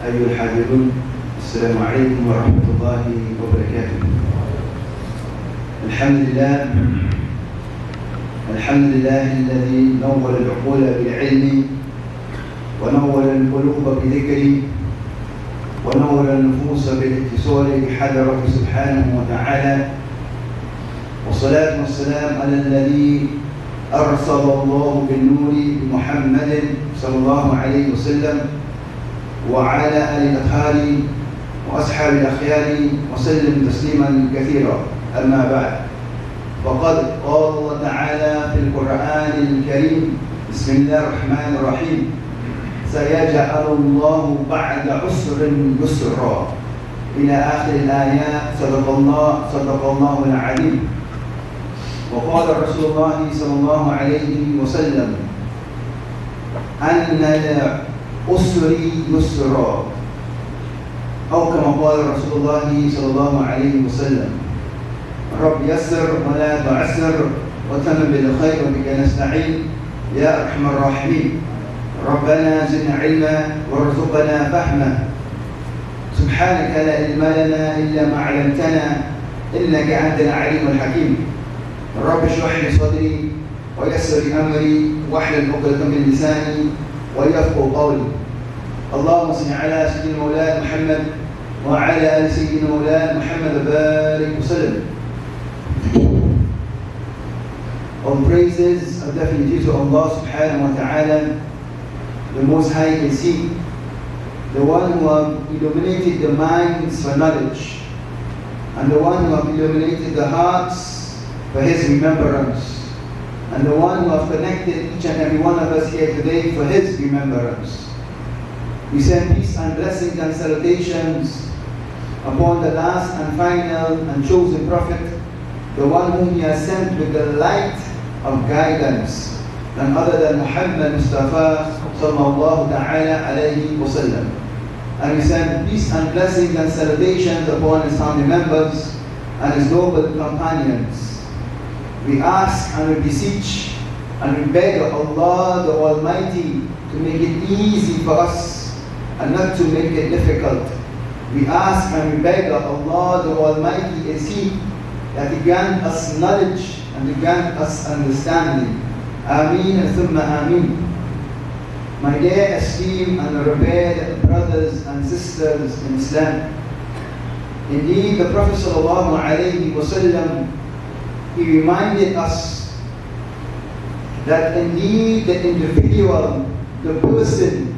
أيها الحاضرون السلام عليكم ورحمة الله وبركاته. الحمد لله الذي نور العقول بالعلم ونور القلوب بذكره ونور النفوس بالاتصال بحضرة سبحانه وتعالى، والصلاة والسلام على الذي أرسل الله بالنور محمد صلى الله عليه وسلم وعلى آل الأطهار وأصحاب الأخيار وسلم تسليما كثيرا. أما بعد، فقد قال الله تعالى في القرآن الكريم: بسم الله الرحمن الرحيم، سيجعل الله بعد عسر يسرا، إلى آخر الآيات. صدق الله العظيم. وقال رسول الله صلى الله عليه وسلم: أن العسر يسرا، أو كما قال رسول الله صلى الله عليه وسلم: رب يسر ولا تعسر وتمم بالخير وبك نستعين يا أرحم الراحمين. ربنا زدنا علما وارزقنا فهما، سبحانك لا علم لنا إلا ما علمتنا إنك أنت العليم الحكيم. رب اشرح لي صدري ويسر لي أمري واحلل عقدة من لساني ويفقهوا قولي. اللهم صل على سيدنا مولانا محمد وعلى آل سيدنا مولانا محمد وبارك وسلم. All praises are definitely due to Allah subhanahu wa ta'ala, the Most High and See, the one who have illuminated the minds for knowledge, and the one who have illuminated the hearts for His remembrance, and the one who have connected each and every one of us here today for His remembrance. We send peace and blessings and salutations upon the last and final and chosen Prophet, the one whom He has sent with the light of guidance, none other than Muhammad Mustafa sallallahu ta'ala alayhi wa sallam. And we send peace and blessings and salutations upon His family members and His noble companions. We ask and we beseech and we beg Allah the Almighty to make it easy for us and not to make it difficult. We ask and we beg Allah the Almighty and He that He grant us knowledge and He grant us understanding. Ameen and thumma ameen. My dear esteemed and revered brothers and sisters in Islam, indeed the Prophet sallallahu alayhi wa sallam, he reminded us that indeed the individual, the person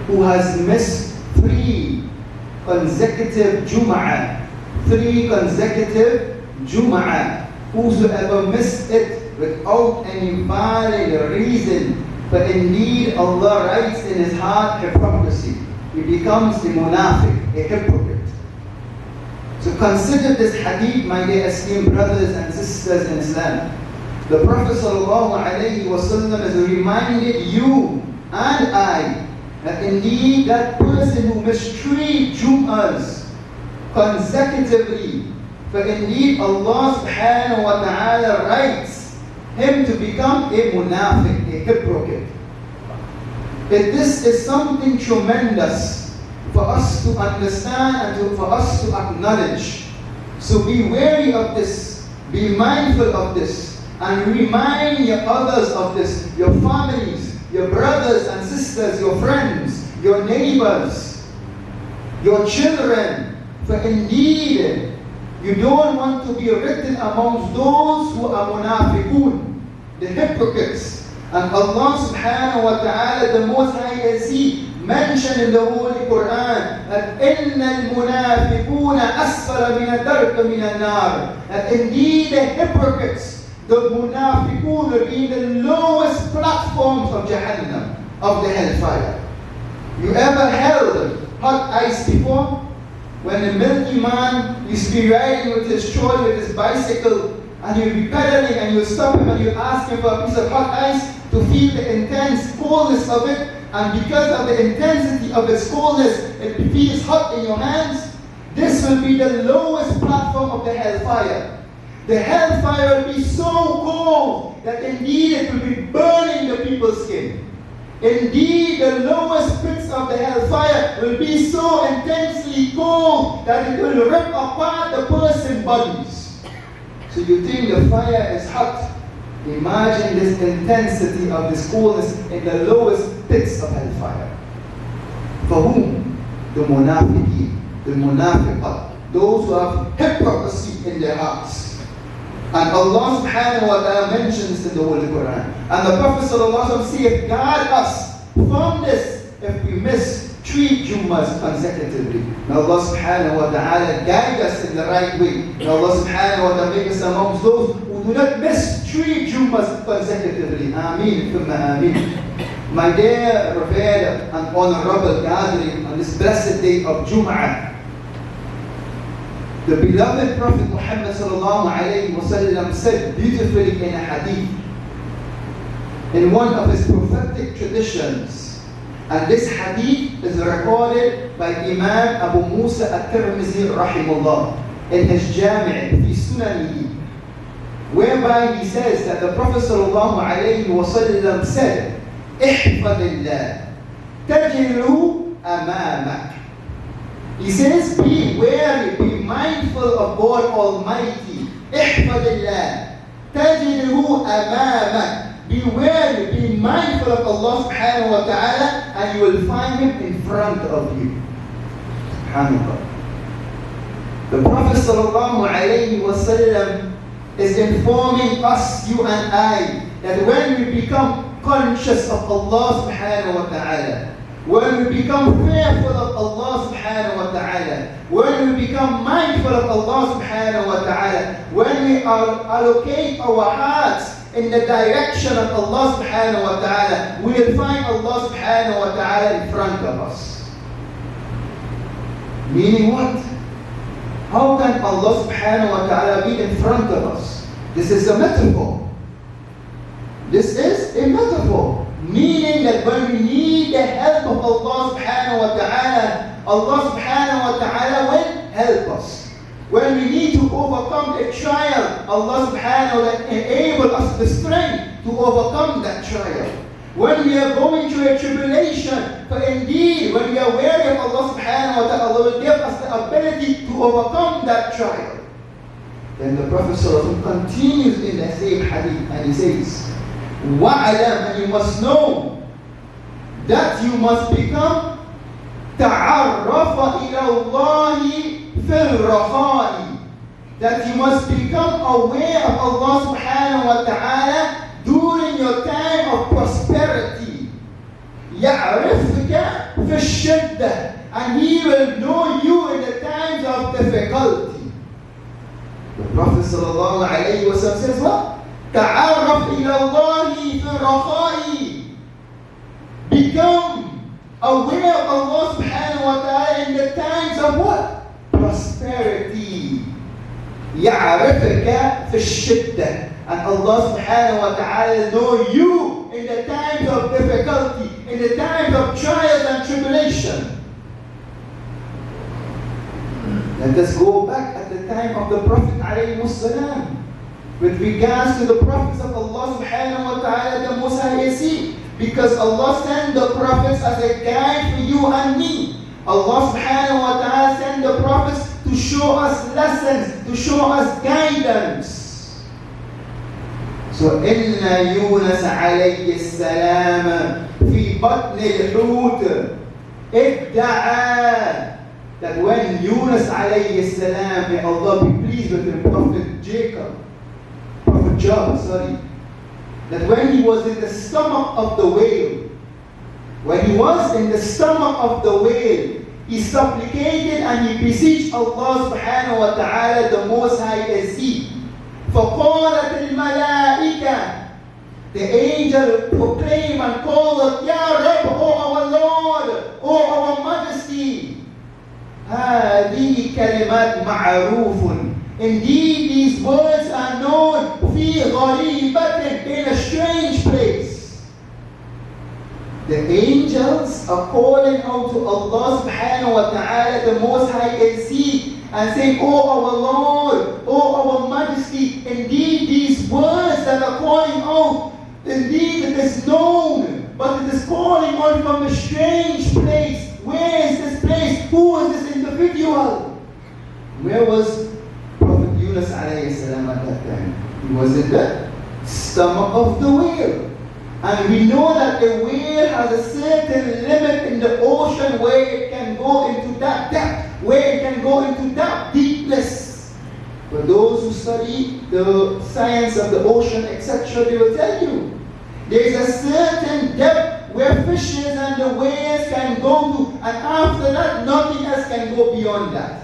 who has missed 3 consecutive Jum'ah, whosoever missed it without any valid reason, but indeed Allah writes in his heart hypocrisy. He becomes a munafiq, a hypocrite. So consider this hadith, my dear esteemed brothers and sisters in Islam. The Prophet ﷺ has reminded you and I that indeed that person who missed 3 Jum'ahs consecutively, but indeed Allah subhanahu wa ta'ala writes him to become a munafiq, a hypocrite. This is something tremendous for us to understand and for us to acknowledge. So be wary of this, be mindful of this, and remind your others of this, your families, your brothers and sisters, your friends, your neighbors, your children. For indeed, you don't want to be written amongst those who are munafiqun, the hypocrites. And Allah subhanahu wa ta'ala, the Most High as He mentioned in the Holy Quran that إِنَّ الْمُنَافِقُونَ أَسْفَلَ مِنَ الدَّرْكِ مِنَ النَّارِ, that indeed the hypocrites, the munafiqun, are being the lowest platforms of Jahannam, of the hellfire. You ever held hot ice before? When the milky man used to be riding with his trolley, with his bicycle, and you'd be pedaling and you'd stop him and you'd ask him for a piece of hot ice to feel the intense coldness of it, and because of the intensity of its coldness, it feels hot in your hands. This will be the lowest platform of the hellfire. The hellfire will be so cold that indeed it will be burning the people's skin. Indeed, the lowest pits of the hellfire will be so intensely cold that it will rip apart the person's bodies. So you think the fire is hot? Imagine this intensity of this coolness in the lowest pits of hellfire. For whom? The munafiqeen, the munafiqat, those who have hypocrisy in their hearts. And Allah subhanahu wa ta'ala mentions in the Holy Quran. And the Prophet sallallahu alaihi wasallam safeguard us from this if we miss 3 Jummahs consecutively. May Allah subhanahu wa ta'ala guide us in the right way. May Allah subhanahu wa ta'ala make us amongst those who do not miss 3 Jummahs consecutively. Ameen. Ameen. My dear, revered and honorable gathering on this blessed day of Jum'ah, the beloved Prophet Muhammad sallallahu alayhi wa sallam said beautifully in a hadith, in one of his prophetic traditions, and this hadith is recorded by Imam Abu Musa al-Tirmizi rahimahullah in his Jami' fi Sunanihi, whereby he says that the Prophet sallallahu alayhi wa sallam said, احفظ الله تجده أمامك. He says, be wary, be mindful of God Almighty. احفظ الله تجده أمامك. Be wary, be mindful of Allah subhanahu wa ta'ala, and you will find Him in front of you. SubhanAllah. The Prophet sallallahu alayhi wa sallam is informing us, you and I, that when we become conscious of Allah subhanahu wa ta'ala, when we become fearful of Allah subhanahu wa ta'ala, when we become mindful of Allah subhanahu wa ta'ala, when we allocate our hearts in the direction of Allah subhanahu wa ta'ala, we will find Allah subhanahu wa ta'ala in front of us. Meaning what? How can Allah subhanahu wa ta'ala be in front of us? This is a metaphor. This is a metaphor, meaning that when we need the help of Allah subhanahu wa ta'ala, Allah subhanahu wa ta'ala will help us. When we need to overcome a trial, Allah subhanahu wa ta'ala will enable us the strength to overcome that trial. When we are going through a tribulation, for indeed, when we are wary of Allah subhanahu wa ta'ala, Allah will give us the ability to overcome that trial. Then the Prophet ﷺ continues in the same hadith and he says, وَعَلَمْ, and you must know that you must become تَعَرَّفَ إِلَى اللَّهِ فِي الرَّخَاءِ, that you must become aware of Allah subhanahu wa ta'ala during your time of prosperity. يَعْرِفْكَ فِي الشِّدَّةِ, and He will know you in the times of difficulty. The Prophet sallallahu alayhi wa sallam says what? تعرف إلى الله في الرخاء. Become aware of Allah subhanahu wa ta'ala in the times of what? Prosperity. يعرفك في الشدة. And Allah subhanahu wa ta'ala know you in the times of difficulty, in the times of trials and tribulation. Let us go back at the time of the Prophet alayhi salam. With regards to the prophets of Allah subhanahu wa ta'ala, the Most High is He. Because Allah sent the prophets as a guide for you and me. Allah subhanahu wa ta'ala sent the prophets to show us lessons, to show us guidance. So, إِنَّ يُونَسَ عَلَيْهِ السَّلَامَ فِي بَطْنِ الْحُوتِ ادَّعَى, that when Yunus alayhi salam, may Allah be pleased with him, Prophet Job, that when he was in the stomach of the whale, he supplicated and he beseeched Allah subhanahu wa ta'ala, the Most High is He. فَقَالَتِ الْمَلَائِكَةِ, the angel proclaimed and called, Ya Rabb, O our Lord, O our Majesty. هذه كلمات معروف. Indeed, these words are known في غريبة, in a strange place. The angels are calling out to Allah subhanahu wa ta'ala, the Most High is He, and saying, O our Lord, O our Majesty, indeed these words that are calling out, indeed it is known but it is calling on from a strange place. Where is this place? Who is this individual? Where was Prophet Yunus alayhi salam at that time? He was in the stomach of the whale. And we know that a whale has a certain limit in the ocean where it can go into that depth, where it can go into that deepness. For those who study the science of the ocean, etc., they will tell you there is a certain depth where fishes and the whales can go to, and after that, nothing else can go beyond that.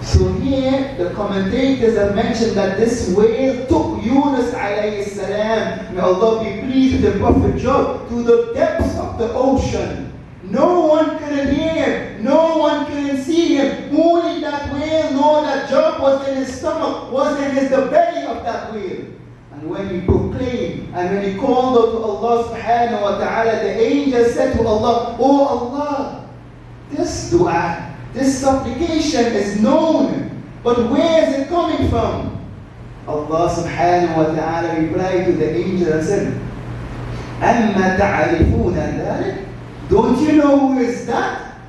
So here, the commentators have mentioned that this whale took Yunus alayhi salam, may Allah be pleased with the Prophet Job, to the depths of the ocean. No one couldn't hear him, no one couldn't see him. Only that whale know that Job was in his stomach, was in the belly of that whale. And when he proclaimed, and when he called out to Allah subhanahu wa ta'ala, the angel said to Allah, "Oh Allah, this dua, this supplication is known, but where is it coming from?" Allah subhanahu wa ta'ala replied to the angel and said, أَمَّا تَعْرِفُونَ ذَلِكَ? Don't you know who is that?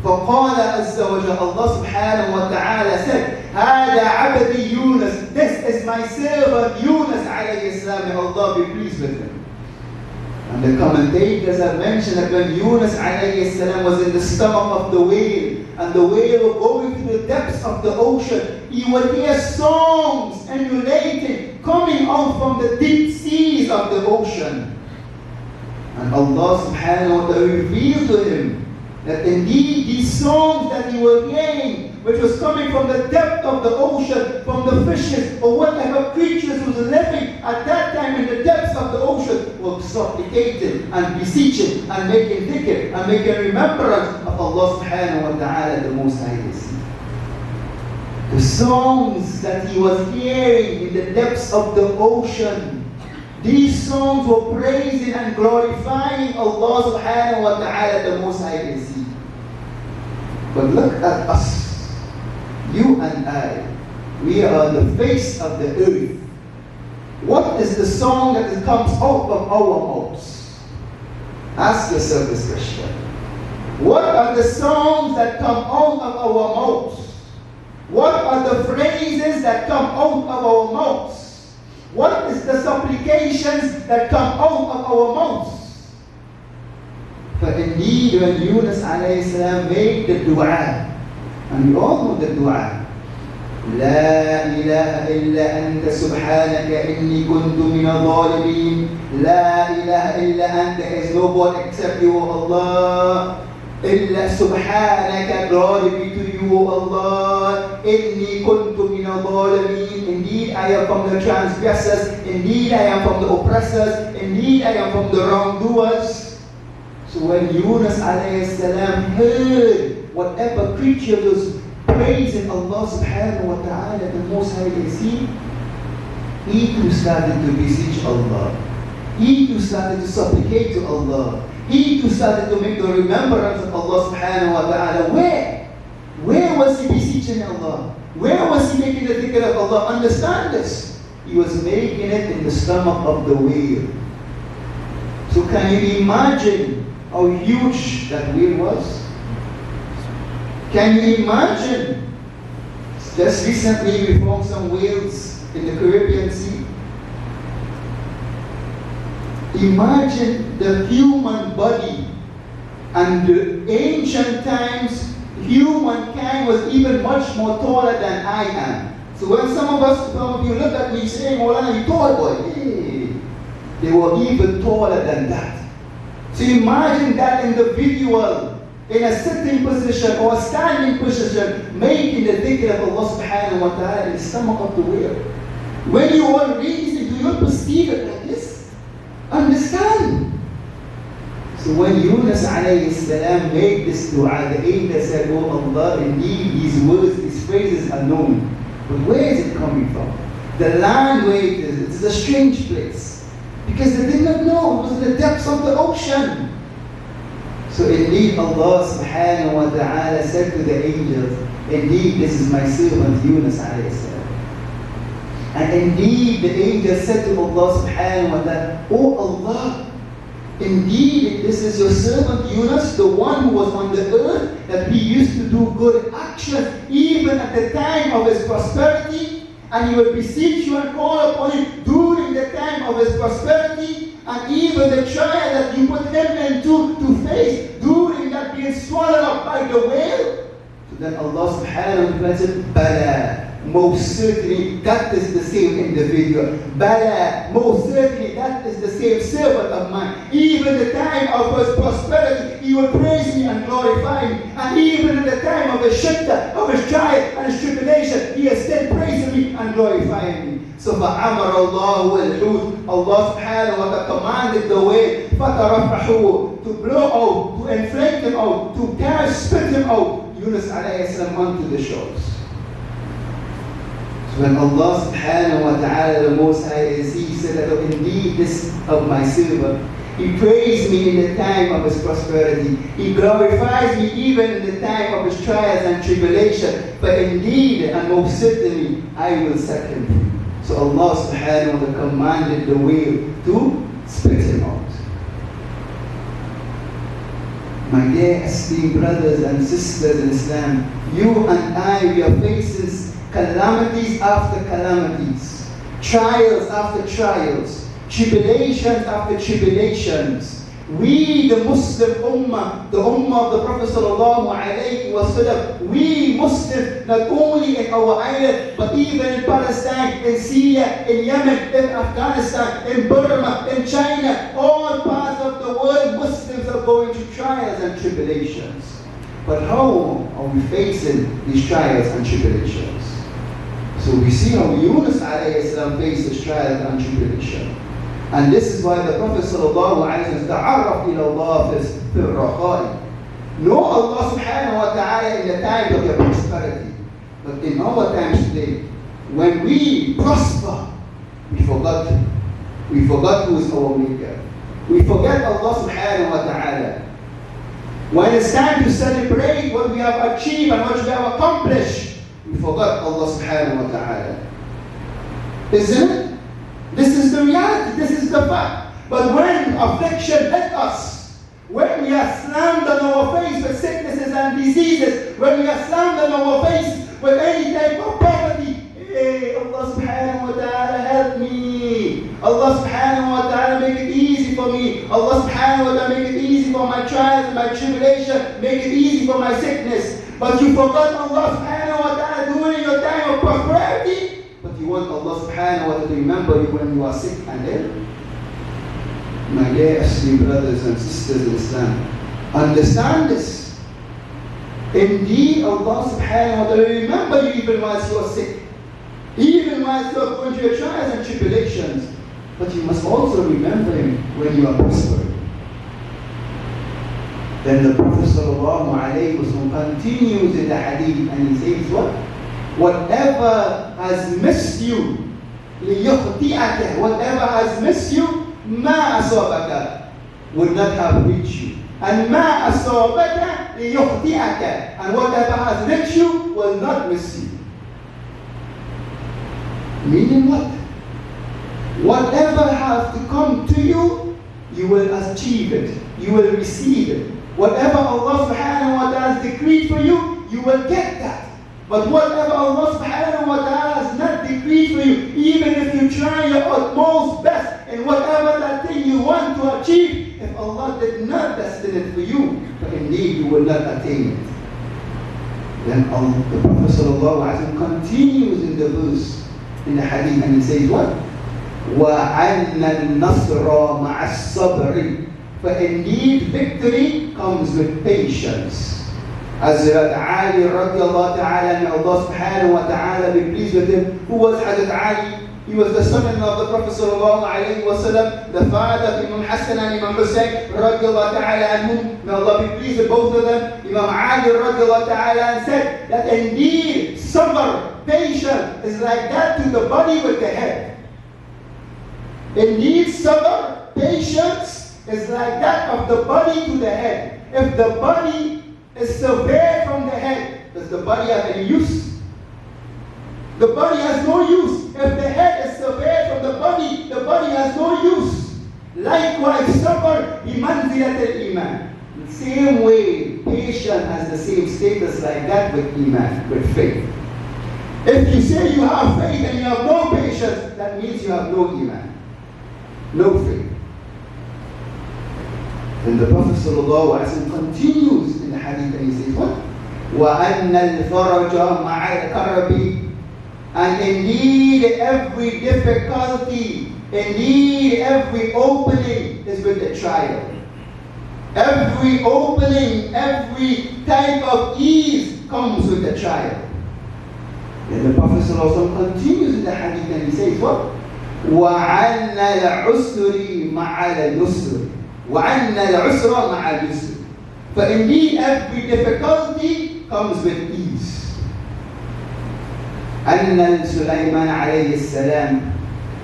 فَقَالَ عَزَّ وَجَلَّ, Allah subhanahu wa ta'ala said, هَذَا عَبْدِي Yunus. This is my servant Yunus alayhi salam. May Allah be pleased with him. And the commentators have mentioned that when Yunus alayhi salam was in the stomach of the whale, and the whale was going to the depths of the ocean, he would hear songs emulating, coming out from the deep seas of the ocean. And Allah subhanahu wa ta'ala revealed to him that indeed these songs that he was hearing, which was coming from the depth of the ocean, from the fishes or whatever creatures was living at that time in the depths of the ocean, were supplicating and beseeching and making dhikr and making remembrance of Allah subhanahu wa ta'ala, the Most High. The songs that he was hearing in the depths of the ocean, these songs were praising and glorifying Allah subhanahu wa ta'ala, the Most High. But look at us, you and I, we are the face of the earth. What is the song that comes out of our mouths? Ask yourself this question. What are the songs that come out of our mouths? What are the phrases that come out of our mouths? What is the supplications that come out of our mouths? For indeed, when Yunus alayhi salam made the dua, and we all know the dua, لا إله إلا أنت سبحانك إني كنت من الظالمين. لا إله إلا أنت, there is no God except you, O Allah. إلا سبحانك, glory be to you, O Allah. إني كنت من الظالمين. Indeed, I am from the transgressors. Indeed, I am from the oppressors. Indeed, I am from the wrongdoers. So when Yunus alayhi salam heard whatever creature was praising Allah subhanahu wa ta'ala, the Most High, he too started to beseech Allah. He too started to supplicate to Allah. He too started to make the remembrance of Allah subhanahu wa ta'ala. Where was he beseeching Allah? Where was he making the dhikr of Allah? Understand this. He was making it in the stomach of the whale. So can you imagine how huge that whale was? Can you imagine? Just recently we found some whales in the Caribbean Sea. Imagine the human body. And the ancient times, humankind was even much more taller than I am. So when some of you look at me saying, Maulana, you tall boy. Hey, they were even taller than that. So imagine that individual in a sitting position or a standing position, making the dhikr of Allah subhanahu wa ta'ala in the stomach of the whale. When you all read this, do you perceive it like this? Understand? So when Yunus alayhi salam made this dua, the angel said, "Oh Allah, indeed these words, these phrases are known. But where is it coming from? The land where it is, it's a strange place. Because they did not know, it was in the depths of the ocean." So indeed Allah subhanahu wa ta'ala said to the angels, "Indeed this is my servant Yunus alayhi salam." And indeed the angel said to Allah subhanahu wa ta'ala, "Oh Allah, Indeed, this is your servant Yunus, the one who was on the earth, that he used to do good actions, even at the time of his prosperity, and he will beseech you and call upon him during the time of his prosperity, and even the trial that you put him into to face during that being swallowed up by the whale. So then Allah subhanahu wa ta'ala said, Bala. Most certainly that is the same individual. Bala, most certainly that is the same servant of mine. Even the time of his prosperity, he will praise me and glorify me. And even in the time of his shiddah, of his trial and his tribulation, he is still praising me and glorifying me. So فَأَمَرَ اللَّهُ الْحُوتِ, Allah subhanahu wa ta'ala commanded the whale, فَتَرَفَحُوا, to blow out, to inflate him out, to spit him out, Yunus alayhi salam, onto the shores. When Allah subhanahu wa ta'ala, the Most High, He said that, oh, indeed this of my servant, he praised me in the time of his prosperity. He glorifies me even in the time of his trials and tribulation. But indeed, and most certainly, I will set him free. So Allah subhanahu wa ta'ala commanded the whale to spit him out. My dear esteemed brothers and sisters in Islam, you and I, we are facing calamities after calamities, trials after trials, tribulations after tribulations. We, the Muslim Ummah, the Ummah of the Prophet sallallahu alaihi wasallam, we Muslims, not only in our island, but even in Palestine, in Syria, in Yemen, in Afghanistan, in Burma, in China, all parts of the world, Muslims are going through trials and tribulations. But how are we facing these trials and tribulations? So we see how Yunus alayhi salam faced his trials and tribulation. And this is why the Prophet sallallahu alayhi wa sallam ta'arraf ila Allah fi al-raqa'i. Know Allah subhanahu wa ta'ala in the times of your prosperity. But in our times today, when we prosper, we forgot who is our maker. We forget Allah subhanahu wa ta'ala. When it's time to celebrate what we have achieved and what we have accomplished, we forgot Allah subhanahu wa ta'ala. Isn't it? This is the reality, this is the fact. But when affliction hit us, when we are slammed on our face with sicknesses and diseases, when we are slammed on our face with any type of poverty, hey, Allah subhanahu wa ta'ala help me. Allah subhanahu wa ta'ala make it easy for me. Allah subhanahu wa ta'ala make it easy for my trials and my tribulation. Make it easy for my sickness. But you forgot Allah subhanahu wa ta'ala during your time of prosperity. But you want Allah subhanahu wa ta'ala to remember you when you are sick and ill. My dear esteemed brothers and sisters in Islam, understand this. Indeed, Allah subhanahu wa ta'ala will remember you even whilst you are sick. Even whilst you are going through your trials and tribulations. But you must also remember Him when you are prospering. Then the Prophet sallallahu alayhi wa sallam continues in the hadith and he says what? Whatever has missed you, whatever has missed you, ma asabaka, will not have reached you. And ma asabaka liyukhti'aka, and whatever has reached you will not miss you. Meaning what? Whatever has to come to you, you will achieve it. You will receive it. Whatever Allah subhanahu wa ta'ala has decreed for you, you will get that. But whatever Allah subhanahu wa ta'ala has not decreed for you, even if you try your utmost best in whatever that thing you want to achieve, if Allah did not destine it for you, but indeed you will not attain it. Then the Prophet sallallahu alaihi wasallam continues in the verse, in the hadith, and he says what? وَأَنَّ النَّصْرَ مَعَ الصَّبْرِ, for indeed victory comes with patience. As Ali radiallahu ta'ala, may Allah subhanahu wa ta'ala be pleased with him. Who was Hazrat Ali? He was the son-in-law of the Prophet sallallahu alayhi wa sallam, the father of Imam Hassan and Imam Hussein radiallahu ta'ala anhum. May Allah be pleased with both of them. Imam Ali radiallahu ta'ala said that indeed sabr, patience, is like that to the body with the head. Indeed sabr, patience, is like that of the body to the head. If the body is severed from the head, does the body have any use? The body has no use. If the head is severed from the body has no use. Likewise, sabr bimanzilat al-iman. The same way, patience has the same status like that with iman, with faith. If you say you have faith and you have no patience, that means you have no iman, no faith. Then the Prophet ﷺ continues in the hadith and he says, what? وَأَنَّ الْفَرَجَ مَعَ الْكَرْبِ. And indeed every difficulty, indeed every opening is with the trial. Every opening, every type of ease comes with the trial. Then the Prophet ﷺ continues in the hadith and he says, what? وَعَنَّ الْعُسْرِ مَعَ الْيُسْرِ وَعَنَّ الْعُسْرَ مَعَ الْيُسْرِ. For indeed every difficulty comes with ease. أن سليمان عليه السلام,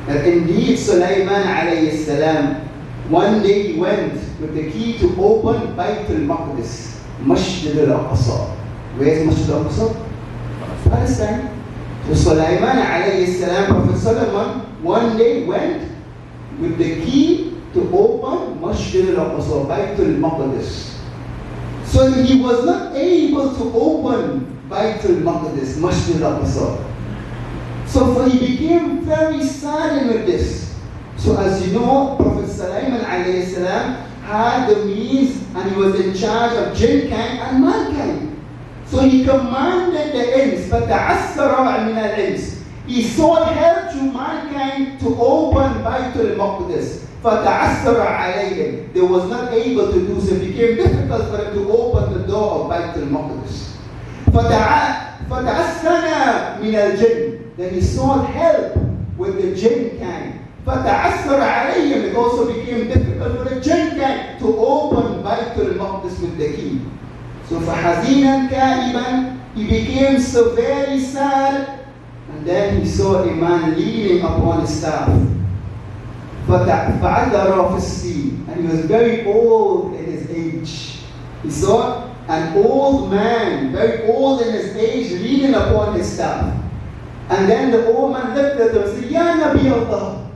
that indeed Sulaiman alayhi salam, one day he went with the key to open Bayt al-Maqdis, Masjid al-Aqsa. Where is Masjid al-Aqsa? Palestine. So Sulaiman alayhi salam, Prophet Solomon, one day went with the key to open Masjid al-Aqsa, Bayt al-Maqdis. So he was not able to open Bayt al-Maqdis, Masjid al-Aqsa. So he became very saddened with this. So as you know, Prophet Sulaiman alayhi salam had the means and he was in charge of jinkind and mankind. So he commanded the ins, فَتَعَسَّرَ مِنَ الْإِنْسِ. He sought help to mankind to open Bayt al-Maqdis. فَتَعَسَّرَ عَلَيْهِمْ. They was not able to do so. It became difficult for them to open the door of Bayt al-Maqdis. فَتَعَسَّنَا مِنَ الْجِنِّ. Then he sought help with the jinn kind. فَتَعَسَّرَ عَلَيْهِمْ. It also became difficult for the jinn kind to open Bayt al-Maqdis with the key. So فَحَزِينًا كَائِبًا. He became so very sad. And then he saw a man leaning upon his staff. فَعَذَرَ فِي السِّينِ. And he was very old in his age. He saw an old man, very old in his age, leaning upon his staff. And then the old man looked at him and said, Ya Nabi Allah,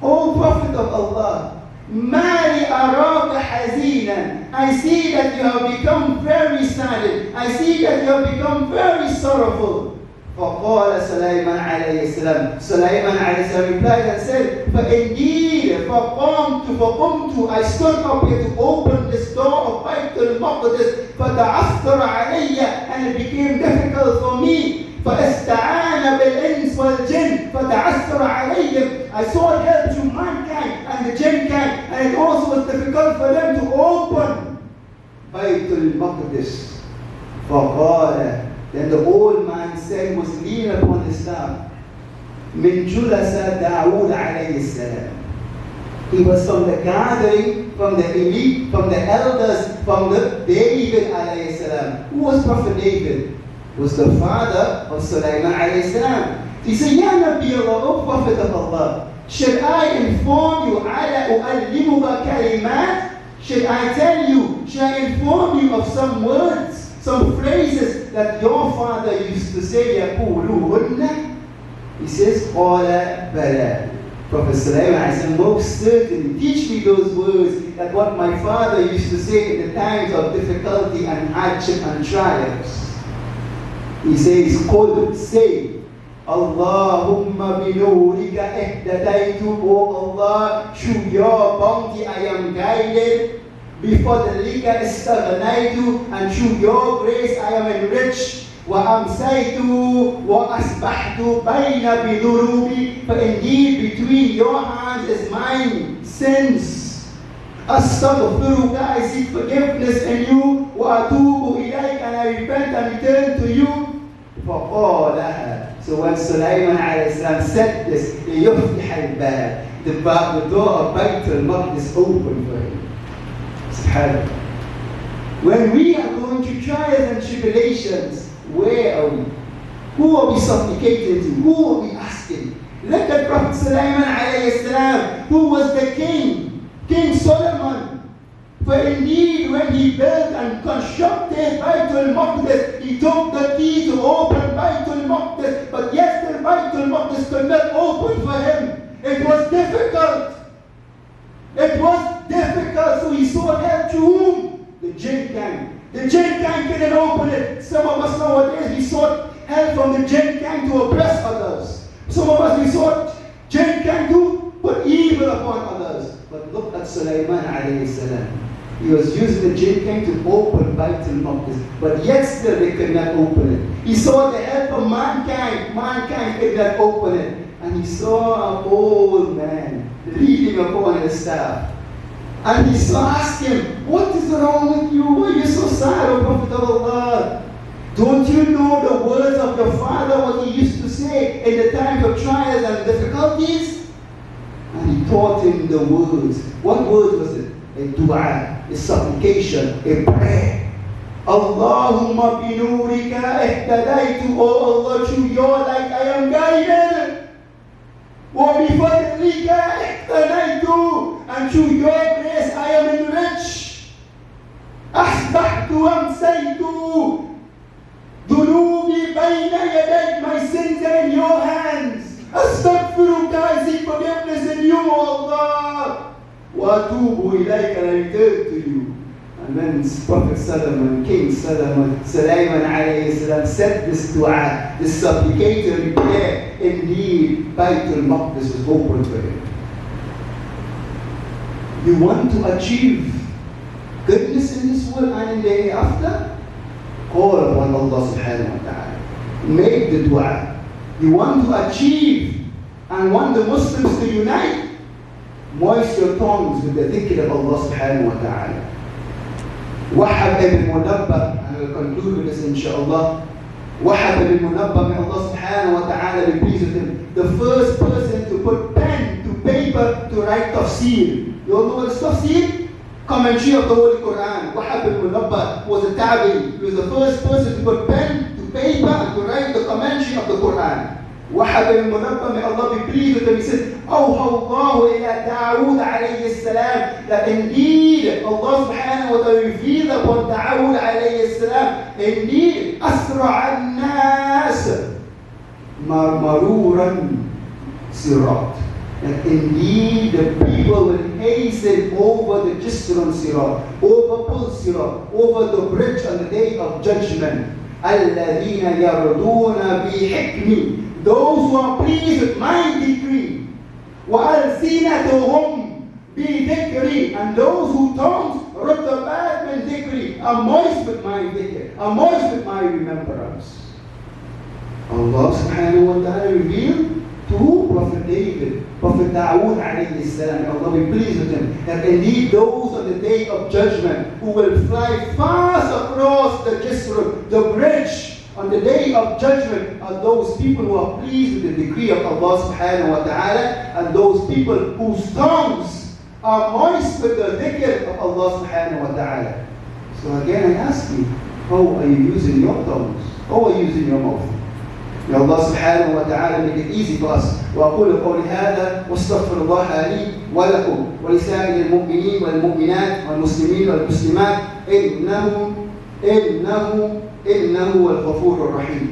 O Prophet of Allah, Mali araka hazinan. I see that you have become very saddened. I see that you have become very sorrowful. فقال سليمان عليه السلام. Sulaiman alayhi salam replied and said, فإنdeed, فقمت, I stood up here to open this door of Bayt al-Maqdis, فتعثر علي, and it became difficult for me. فاستعان بالإنس والجن فتعثر عليهم. I sought help to mankind and the jinn kind, and it also was difficult for them to open Bayt al-Maqdis. فقال, then the old man said, was leaning upon his staff, من جلس داود عليه السلام. He was from the gathering, from the elite, from the elders, from the David alayhi salam. Who was Prophet David? Was the father of Sulaiman alayhi salam. He said, Ya Nabi Allah, O Prophet of Allah, should I inform you, ala u'allimuka kalimat? Should I tell you, should I inform you of some words, some phrases that your father used to say, يَقُولُهُنَّ? He says, قَالَ بَلَى. Prophet Sulaiman said, most certainly, teach me those words, that what my father used to say in the times of difficulty and hardship and trials. He says, قُلْ, say, Allahumma binurika ihtadaytu, O Allah, through your bounty I am guided. بِفَضْلِكَ اسْتَغْنَيْتُ, and through your grace I am enriched. وَأَمْسَيْتُ وَأَصْبَحْتُ بَيْنَ بِذُنُوبِي, for indeed between your hands is mine sins. أَسْتَغْفِرُكَ, I seek forgiveness in you. وَأَتُوبُ إِلَيْكَ, and I repent and return to you. فَقَالَهَا. So when Sulaiman alayhi salam said this, لِيُفْتِحَ الْبَابِ, the door of Bayt al-Maqdis opened for him. When we are going through trials and tribulations, where are we? Who are we supplicating to? Who are we asking? Look at Prophet Sulaiman alayhi salam, who was the king, King Solomon. For indeed, when he built and constructed Bayt al-Maqdis, he took the key to open Bayt al-Maqdis, but yet the Bayt al-Maqdis could not open for him. It was difficult. It was difficult, so he sought help to whom? The jinn gang. The jinn gang couldn't open it. Some of us nowadays, we sought help from the jinn gang to oppress others. Some of us, we sought jinn gang to put evil upon others. But look at Sulaiman alayhi salam. He was using the jinn gang to open Bayt al-Maqdis, but yet still they could not open it. He saw the help of mankind. Mankind could not open it. And he saw an old man leaning upon his staff. And he asked him, what is wrong with you? Why are you so sad, O Prophet of Allah? Don't you know the words of your father, what he used to say in the times of trials and difficulties? And he taught him the words. What word was it? A dua, a supplication, a prayer. Allahumma binurika ihtadaytu. Oh Allah, through your light I am guided. وَبِفَضْلِكَ اِحْتَنَيْتُ. And through your grace I am enriched. أَصْبَحْتُ وَأَمْسَيْتُ. ذُنُوبِي بَيْنَ يَدَيْكَ. My sins are in your hands. أَسْتَغْفِرُكَ. I seek forgiveness in you, O Allah. وَأَتُوبُ إِلَيْكَ. And I return to you. And then Prophet Solomon, King Solomon, Sulaiman alayhi salam, said this dua, this supplicatory prayer. Indeed, Bayt al-Maqdis was open for him. You want to achieve goodness in this world and in the hereafter? Call upon Allah subhanahu wa ta'ala. Make the dua. You want to achieve and want the Muslims to unite? Moist your tongues with the dhikr of Allah subhanahu wa ta'ala. Wahab ibn Munabbah, and I will conclude with this inshaAllah. Wahab ibn Munabbah, may Allah subhanahu wa ta'ala be pleased with him. The first person to put pen to paper to write tafsir. You all know what is tafsir? Commentary of the Holy Quran. Wahab ibn Munabbah was a tabi. He was the first person to put pen to paper and to write the commentary of the Quran. Wahab ibn Munabbah, may Allah be pleased with him. He said, أوحى الله إلى داود عليه السلام, that indeed Allah subhanahu wa ta'ala revealed upon Dawood alayhi salam, indeed أسرع الناس مرورا صراط, that indeed the people will hasten over the Jisran Sirat, over Pul Sirat, over the bridge on the day of judgment. الذين يرضون بحكمي, those who are pleased with my decree. وَأَلْسِنَتُهُمْ بِذِكْرِي, and those who don't رُتَبَاتْ مِنْ ذِكْرِي, are moist with my dhikr, are moist with my remembrance. Allah subhanahu wa ta'ala revealed to Prophet David, Prophet Dawood alayhi salam, Allah be pleased with him, that indeed those on the day of judgment who will fly fast across the Jisr, the bridge, on the day of judgment, are those people who are pleased with the decree of Allah subhanahu wa ta'ala, and those people whose tongues are moist with the dhikr of Allah subhanahu wa ta'ala. So again I ask you, how are you using your tongues? How are you using your mouth? May Allah subhanahu wa ta'ala make it easy for us. وأقول قولي هذا واستغفر الله لي ولكم ولسائر المؤمنين والمؤمنات والمسلمين والمسلمات إنه هو الغفور الرحيم.